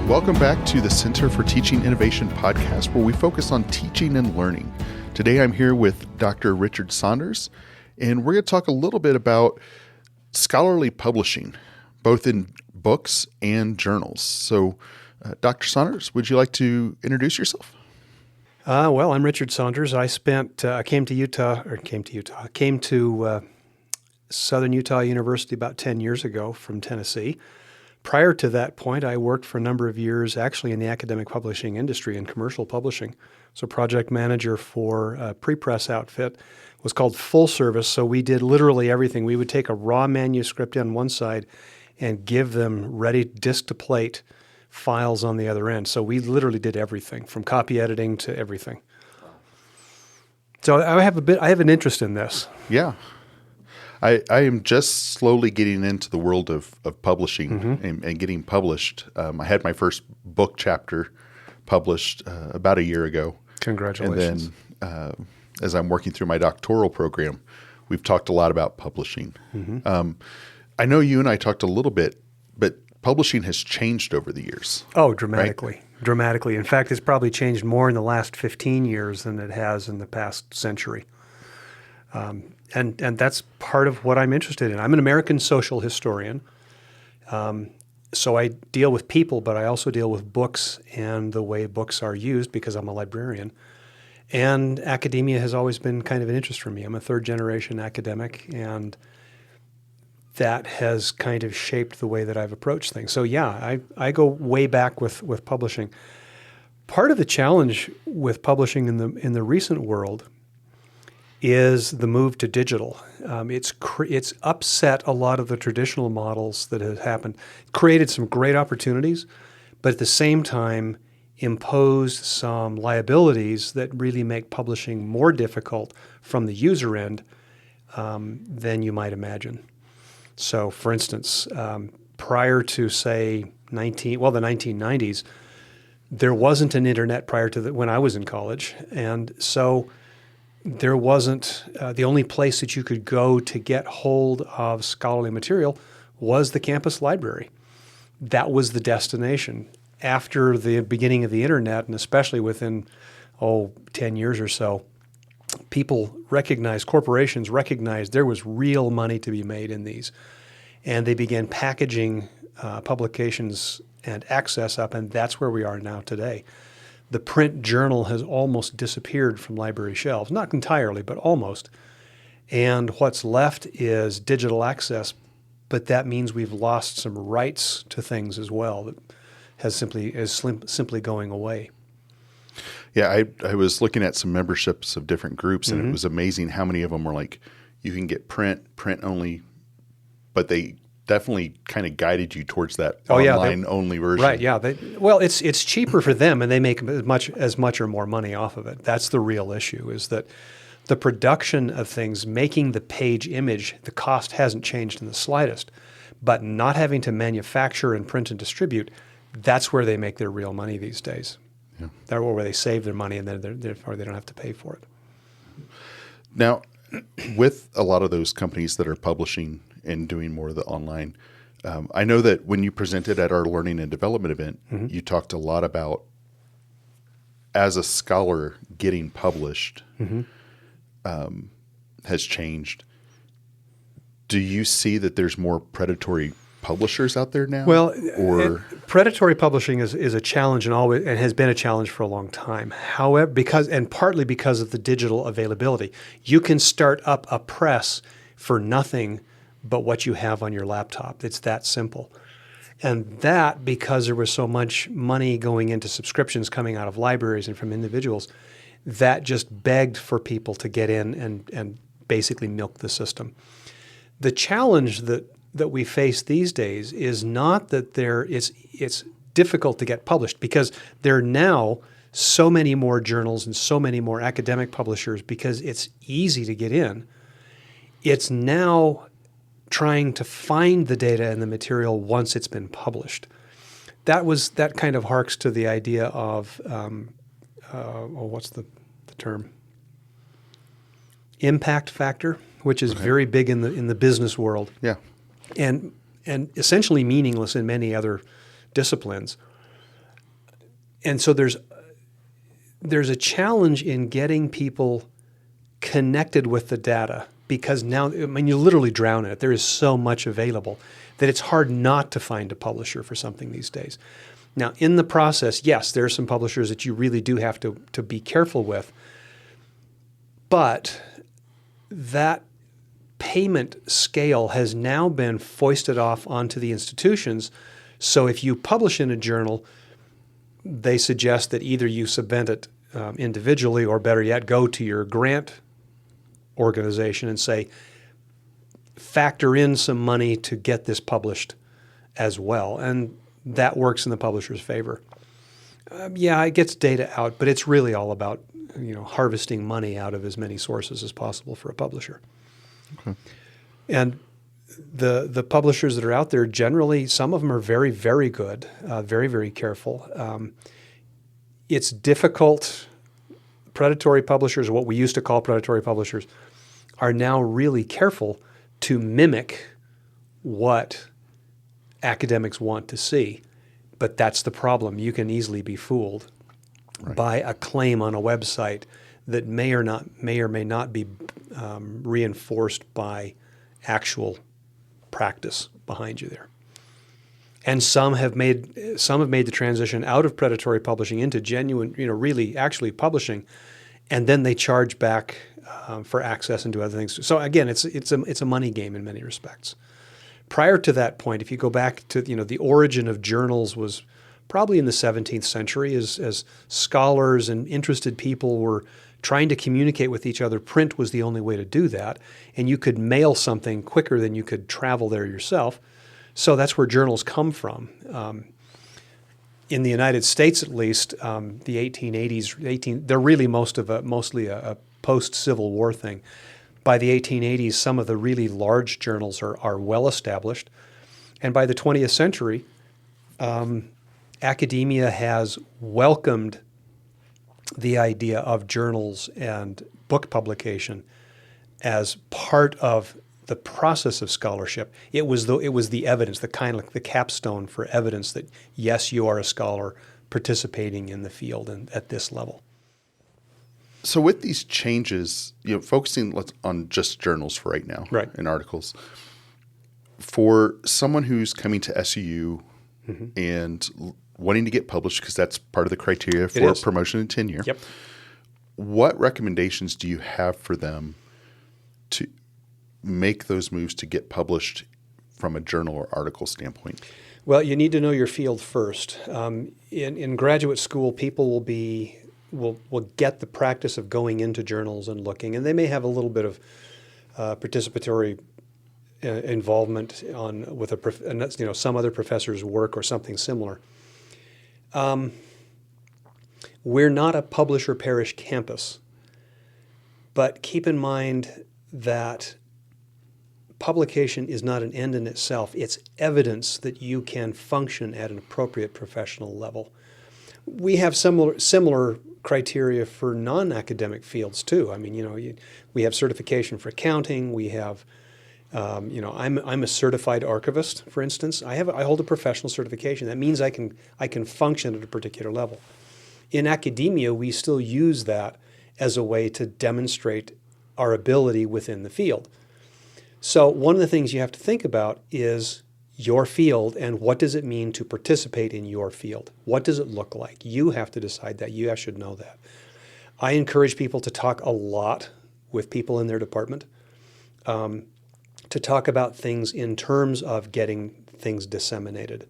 Welcome back to the Center for Teaching Innovation podcast, where we focus on teaching and learning. Today I'm here with Dr. Richard Saunders, and we're going to talk a little bit about scholarly publishing, both in books and journals. So, Dr. Saunders, would you like to introduce yourself? Well, I'm Richard Saunders. I came to Southern Utah University about 10 years ago from Tennessee. Prior to that point, I worked for a number of years actually in the academic publishing industry and commercial publishing. So project manager for a pre-press outfit. It was called Full Service, so we did literally everything. We would take a raw manuscript on one side and give them ready disc to plate files on the other end. So we literally did everything from copy editing to everything. So I have an interest in this. Yeah. I am just slowly getting into the world of publishing and getting published. I had my first book chapter published about a year ago. Congratulations. And then as I'm working through my doctoral program, we've talked a lot about publishing. I know you and I talked a little bit, but publishing has changed over the years. Oh, dramatically. Right? Dramatically. In fact, it's probably changed more in the last 15 years than it has in the past century. And that's part of what I'm interested in. I'm an American social historian, so I deal with people, but I also deal with books and the way books are used because I'm a librarian. And academia has always been kind of an interest for me. I'm a third-generation academic, and that has kind of shaped the way that I've approached things. So yeah, I go way back with publishing. Part of the challenge with publishing in the recent world is the move to digital. It's upset a lot of the traditional models that have happened, created some great opportunities, but at the same time imposed some liabilities that really make publishing more difficult from the user end than you might imagine. So, for instance, prior to, say, the 1990s, there wasn't an internet prior to when I was in college, and so there wasn't the only place that you could go to get hold of scholarly material was the campus library. That was the destination. After the beginning of the internet, and especially within 10 years or so, corporations recognized there was real money to be made in these. And they began packaging publications and access up, and that's where we are now today. The print journal has almost disappeared from library shelves, not entirely, but almost. And what's left is digital access, but that means we've lost some rights to things as well that is simply going away. Yeah, I was looking at some memberships of different groups, and it was amazing how many of them were like, you can get print only, but they definitely kind of guided you towards that online-only version. Right, yeah. It's cheaper for them, and they make as much or more money off of it. That's the real issue, is that the production of things, making the page image, the cost hasn't changed in the slightest. But not having to manufacture and print and distribute, that's where they make their real money these days. Yeah. That's where they save their money, and then they don't have to pay for it. Now, with a lot of those companies that are publishing and doing more of the online, I know that when you presented at our learning and development event, you talked a lot about, as a scholar, getting published has changed. Do you see that there's more predatory publishers out there now? Well, predatory publishing is a challenge and has been a challenge for a long time. However, partly because of the digital availability, you can start up a press for nothing but what you have on your laptop. It's that simple. And that, because there was so much money going into subscriptions coming out of libraries and from individuals, that just begged for people to get in and basically milk the system. The challenge that we face these days is not that it's difficult to get published, because there are now so many more journals and so many more academic publishers because it's easy to get in. It's now trying to find the data and the material once it's been published. That kind of harks to the idea of what's the term? Impact factor, which is very big in the business world. Yeah. And essentially meaningless in many other disciplines. And so there's a challenge in getting people connected with the data, because now, I mean, you literally drown in it. There is so much available that it's hard not to find a publisher for something these days. Now, in the process, yes, there are some publishers that you really do have to be careful with, but that payment scale has now been foisted off onto the institutions. So if you publish in a journal, they suggest that either you submit it individually, or better yet, go to your grant organization and say, factor in some money to get this published as well. And that works in the publisher's favor. Yeah, it gets data out, but it's really all about harvesting money out of as many sources as possible for a publisher. Okay. And the publishers that are out there, generally, some of them are very, very good, very, very careful. It's difficult. Predatory publishers, what we used to call predatory publishers, are now really careful to mimic what academics want to see. But that's the problem. You can easily be fooled by a claim on a website that may or may not be reinforced by actual practice behind you there. And some have made the transition out of predatory publishing into genuine, really actually publishing, and then they charge back for access and do other things. So again, it's a money game in many respects. Prior to that point, if you go back to the origin of journals was probably in the 17th century, as scholars and interested people were trying to communicate with each other. Print was the only way to do that, and you could mail something quicker than you could travel there yourself. So that's where journals come from. In the United States, at least, the 1880s, they're really mostly a post-Civil War thing. By the 1880s, some of the really large journals are well established. And by the 20th century, academia has welcomed the idea of journals and book publication as part of the process of scholarship. It was the evidence, the kind of like the capstone for evidence that, yes, you are a scholar participating in the field and at this level. So with these changes, focusing on just journals for right now, right, and articles, for someone who's coming to SUU and wanting to get published, because that's part of the criteria for promotion and tenure, yep, what recommendations do you have for them to make those moves to get published from a journal or article standpoint? Well, you need to know your field first. In graduate school, people will get the practice of going into journals and looking, and they may have a little bit of participatory involvement with some other professor's work or something similar. We're not a publisher parish campus, but keep in mind that publication is not an end in itself. It's evidence that you can function at an appropriate professional level. We have similar criteria for non-academic fields too. I mean, we have certification for accounting. We have, I'm a certified archivist, for instance. I hold a professional certification. That means I can function at a particular level. In academia, we still use that as a way to demonstrate our ability within the field. So one of the things you have to think about is your field and what does it mean to participate in your field? What does it look like? You have to decide that. You should know that. I encourage people to talk a lot with people in their department, to talk about things in terms of getting things disseminated.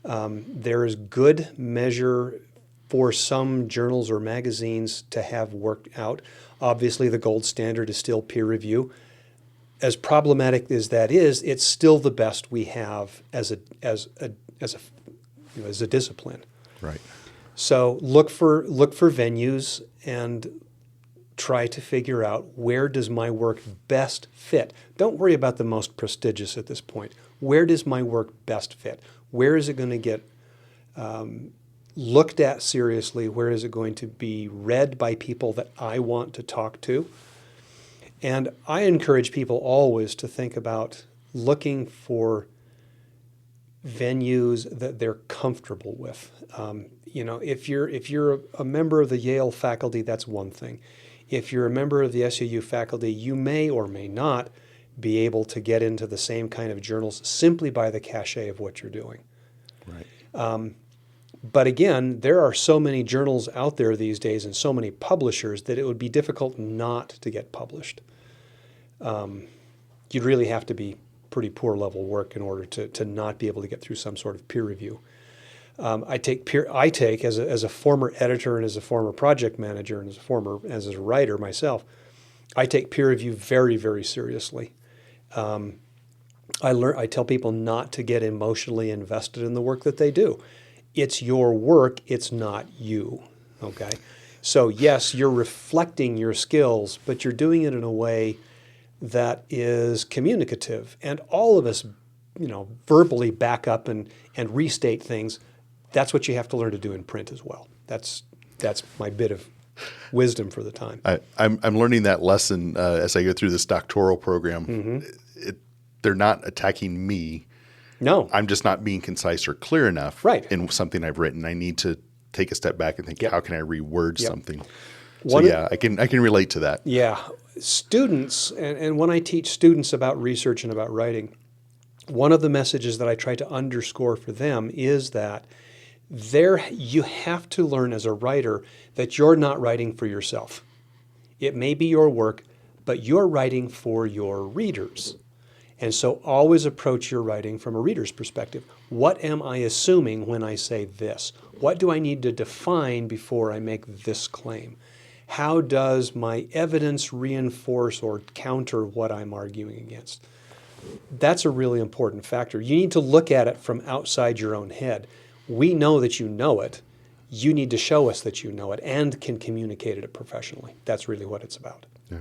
There is good measure for some journals or magazines to have worked out. Obviously, the gold standard is still peer review. As problematic as that is, it's still the best we have as a discipline. Right. So look for venues and try to figure out, where does my work best fit? Don't worry about the most prestigious at this point. Where does my work best fit? Where is it going to get looked at seriously? Where is it going to be read by people that I want to talk to? And I encourage people always to think about looking for venues that they're comfortable with. If you're a member of the Yale faculty, that's one thing. If you're a member of the SUU faculty, you may or may not be able to get into the same kind of journals simply by the cachet of what you're doing. Right. But again, there are so many journals out there these days and so many publishers that it would be difficult not to get published. You'd really have to be pretty poor level work in order to not be able to get through some sort of peer review. I take as a former editor and as a former project manager and as a writer myself, I take peer review very, very seriously. I tell people not to get emotionally invested in the work that they do. It's your work, it's not you, okay? So yes, you're reflecting your skills, but you're doing it in a way that is communicative. And all of us, verbally back up and restate things. That's what you have to learn to do in print as well. That's my bit of wisdom for the time. I'm learning that lesson as I go through this doctoral program. Mm-hmm. They're not attacking me. No. I'm just not being concise or clear enough in something I've written. I need to take a step back and think, how can I reword something? I can relate to that. Yeah. Students, and when I teach students about research and about writing, one of the messages that I try to underscore for them is that you have to learn as a writer that you're not writing for yourself. It may be your work, but you're writing for your readers. And so always approach your writing from a reader's perspective. What am I assuming when I say this? What do I need to define before I make this claim? How does my evidence reinforce or counter what I'm arguing against? That's a really important factor. You need to look at it from outside your own head. We know that you know it. You need to show us that you know it and can communicate it professionally. That's really what it's about. Yeah.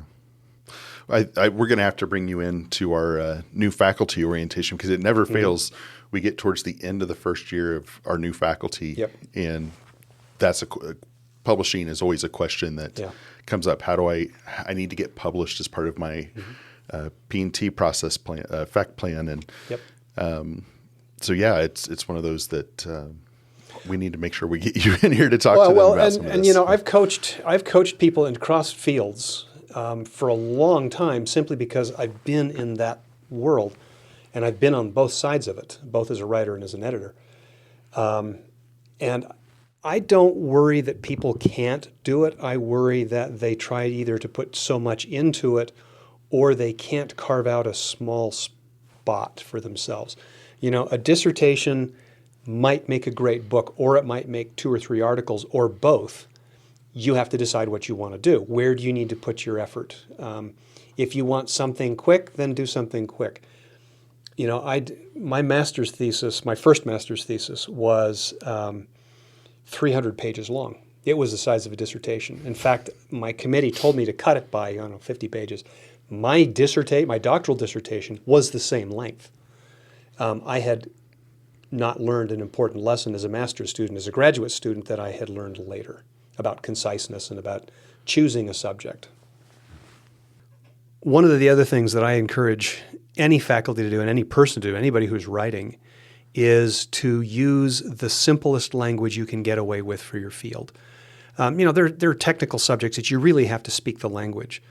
We're going to have to bring you into our new faculty orientation because it never fails. We get towards the end of the first year of our new faculty, and that's publishing is always a question that comes up. How do I need to get published as part of my P&T process plan, fact plan, and it's one of those that we need to make sure we get you in here to talk to them about some of this. I've coached people in cross fields for a long time simply because I've been in that world and I've been on both sides of it, both as a writer and as an editor. And I don't worry that people can't do it. I worry that they try either to put so much into it or they can't carve out a small spot for themselves. A dissertation might make a great book, or it might make 2 or 3 articles, or both. You have to decide what you want to do. Where do you need to put your effort? If you want something quick, then do something quick. My master's thesis, my first master's thesis was 300 pages long. It was the size of a dissertation. In fact, my committee told me to cut it by 50 pages. My doctoral dissertation was the same length. I had not learned an important lesson as a master's student, as a graduate student, that I had learned later about conciseness and about choosing a subject. One of the other things that I encourage any faculty to do and any person to do, anybody who's writing, is to use the simplest language you can get away with for your field. There are technical subjects that you really have to speak the language.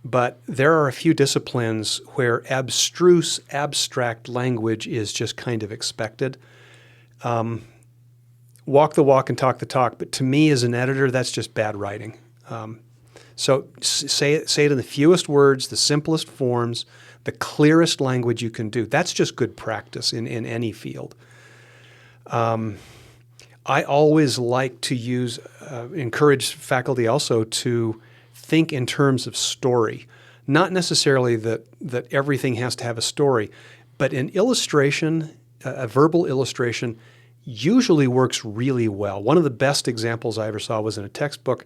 But there are a few disciplines where abstruse, abstract language is just kind of expected. Walk the walk and talk the talk. But to me, as an editor, that's just bad writing. So say it in the fewest words, the simplest forms, the clearest language you can do. That's just good practice in any field. I always like to encourage faculty also to think in terms of story. Not necessarily that everything has to have a story, but an illustration, a verbal illustration, usually works really well. One of the best examples I ever saw was in a textbook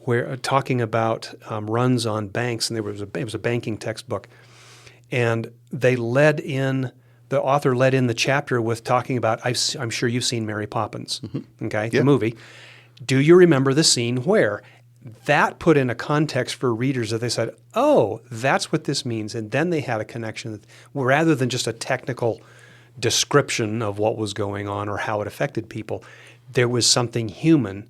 where talking about runs on banks, and it was a banking textbook, and the author led in the chapter with talking about, I'm sure you've seen Mary Poppins, the movie. Do you remember the scene where? That put in a context for readers that they said, oh, that's what this means. And then they had a connection rather than just a technical description of what was going on or how it affected people. There was something human.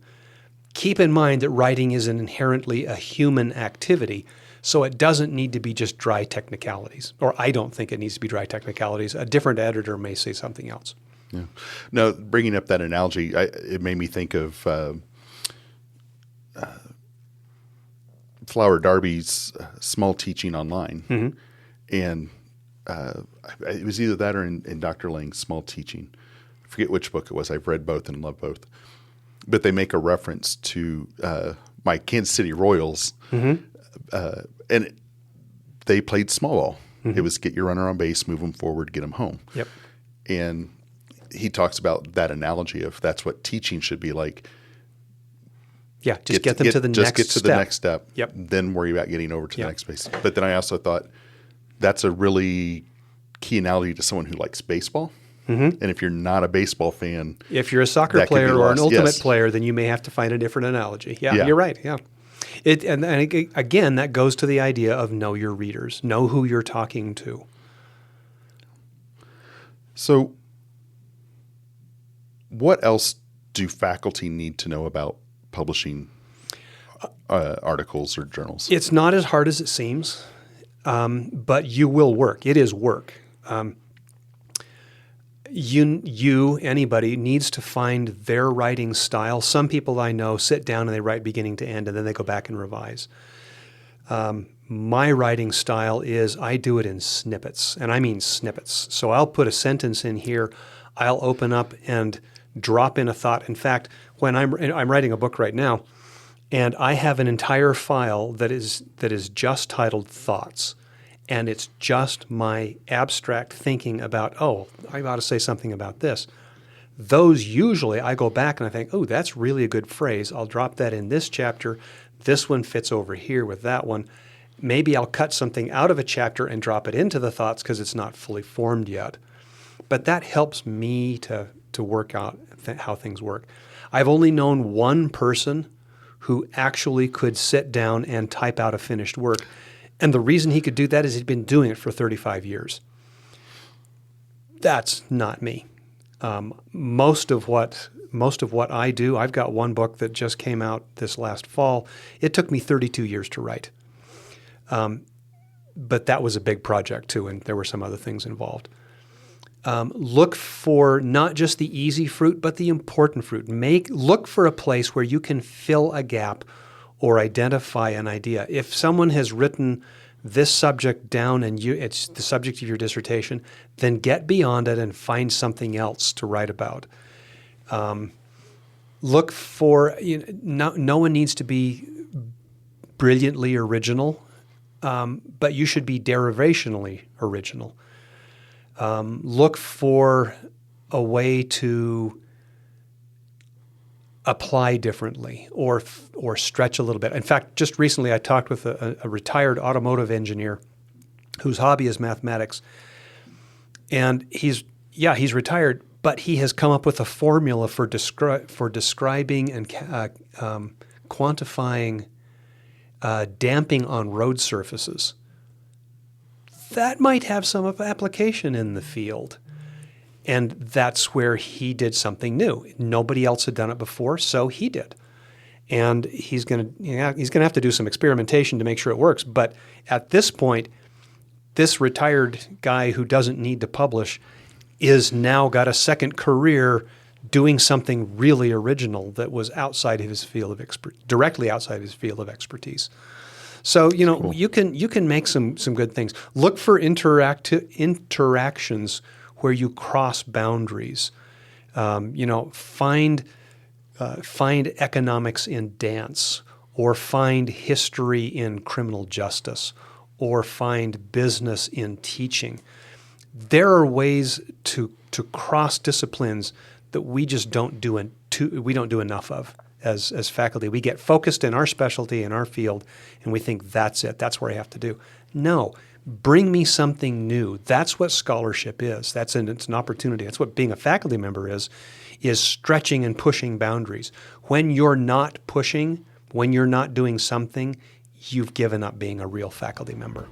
Keep in mind that writing is inherently a human activity, so it doesn't need to be just dry technicalities, or I don't think it needs to be dry technicalities. A different editor may say something else. Yeah. No, bringing up that analogy, it made me think of Flower Darby's Small Teaching Online. Mm-hmm. And it was either that or in Dr. Lang's Small Teaching. I forget which book it was. I've read both and love both. But they make a reference to my Kansas City Royals. Mm-hmm. And they played small ball. Mm-hmm. It was get your runner on base, move them forward, get them home. Yep. And he talks about that analogy of that's what teaching should be like. Yeah, just get them to the next step. Just get to the next step. Yep. Then worry about getting over to the next base. But then I also thought that's a really key analogy to someone who likes baseball. Mm-hmm. And if you're not a baseball fan, if you're a soccer player or an ultimate player, then you may have to find a different analogy. Yeah, you're right. Yeah. And again, that goes to the idea of know your readers, know who you're talking to. So what else do faculty need to know about publishing articles or journals? It's not as hard as it seems, but you will work. It is work. Anybody needs to find their writing style. Some people I know sit down and they write beginning to end, and then they go back and revise. My writing style is I do it in snippets, and I mean snippets. So I'll put a sentence in here. I'll open up and drop in a thought. In fact, when I'm writing a book right now, and I have an entire file that is just titled Thoughts. And it's just my abstract thinking about, I ought to say something about this. Those usually I go back and I think, that's really a good phrase. I'll drop that in this chapter. This one fits over here with that one. Maybe I'll cut something out of a chapter and drop it into the thoughts because it's not fully formed yet. But that helps me to work out how things work. I've only known one person who actually could sit down and type out a finished work. And the reason he could do that is he'd been doing it for 35 years. That's not me. Most of what I do, I've got one book that just came out this last fall. It took me 32 years to write. But that was a big project too, and there were some other things involved. Look for not just the easy fruit, but the important fruit. Look for a place where you can fill a gap or identify an idea. If someone has written this subject down and it's the subject of your dissertation, then get beyond it and find something else to write about. Look for, no one needs to be brilliantly original, but you should be derivationally original. Look for a way to apply differently or stretch a little bit. In fact, just recently I talked with a retired automotive engineer whose hobby is mathematics. And he's retired, but he has come up with a formula for describing and quantifying damping on road surfaces. That might have some application in the field. And that's where he did something new. Nobody else had done it before, so he did. And he's going to have to do some experimentation to make sure it works. But at this point, this retired guy who doesn't need to publish is now got a second career doing something really original that was outside of his field of directly outside his field of expertise. So cool. you can make some good things. Look for interactions where you cross boundaries. Find economics in dance, or find history in criminal justice, or find business in teaching. There are ways to cross disciplines that we just don't do enough of as faculty. We get focused in our specialty, in our field, and we think that's it. That's where I have to do. No. Bring me something new. That's what scholarship is. It's an opportunity. That's what being a faculty member is stretching and pushing boundaries. When you're not pushing, when you're not doing something, you've given up being a real faculty member.